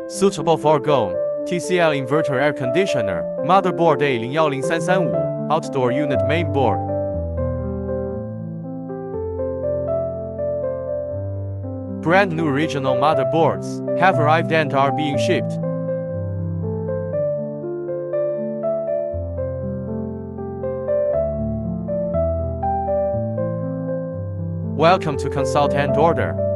Suitable for GOM, TCL inverter air conditioner, motherboard A010335, outdoor unit main board. Brand new regional motherboards have arrived and are being shipped. Welcome to consult and order.